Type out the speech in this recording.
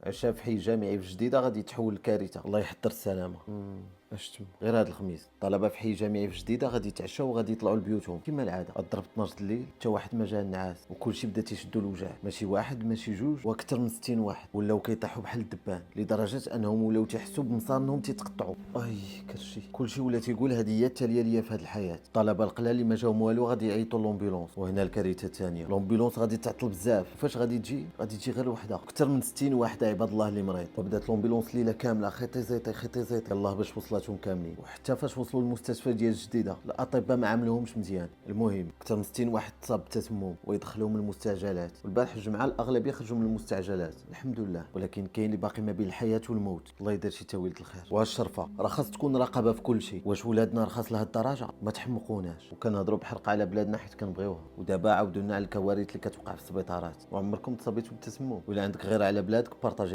عشا في حي جامعي في جديده غادي يتحول لكارثه، الله يحضر السلامه. اش تم غير هذا الخميس الطلبه في حي جامعي في جديده غادي يتعشاو وغادي يطلعوا لبيوتهم كما العاده. ضربت 12 الليل حتى واحد ما جا النعاس وكلشي بدا تيشدوا الوجع، ماشي واحد ماشي جوج واكثر من 60 واحد ولاو كيطيحوا بحال الدبان لدرجه انهم ولاو تيحسوا بمصارنهم تيتقطعوا. اي كرشي كلشي ولا تيقول هذه هي التاليه ليا في هذه الحياه. الطلبه القلال اللي ما جاهم والو غادي يعيطوا لومبيلونس، وهنا الكارثه الثانيه لومبيلونس غادي تعطل بزاف. فاش غادي تجي غير وحده، اكثر من 60 واحد عباد الله اللي مريض. وبدات لومبيلونس ليله كامله خيطي زيطي خيطي زيطي يلاه باش وصلتهم كاملين. وحتى فاش وصلوا للمستشفى ديال جديده الاطباء ما عاملوهمش مزيان. المهم اكثر من 60 واحد تصاب بالتسمم ويدخلوهم المستعجلات، والبارح الجمعه الاغلبيه خرجوا من المستعجلات الحمد لله، ولكن كاين اللي باقي ما بين الحياه والموت. الله يدير شي تاويل الخير. واش الشرفه راه خاص تكون رقابه في كل شيء. واش ولادنا رخص لهاد الدرجه؟ ما تحمقوناش. وكنهضروا بحرقه على بلادنا حيت كنبغيوها، ودابا عاودوا لنا على الكوارث اللي كتوقع في السبيطارات. وعمركم تصابيتوا بالتسمم؟ ولا عندك غير على بلادك بارطاجي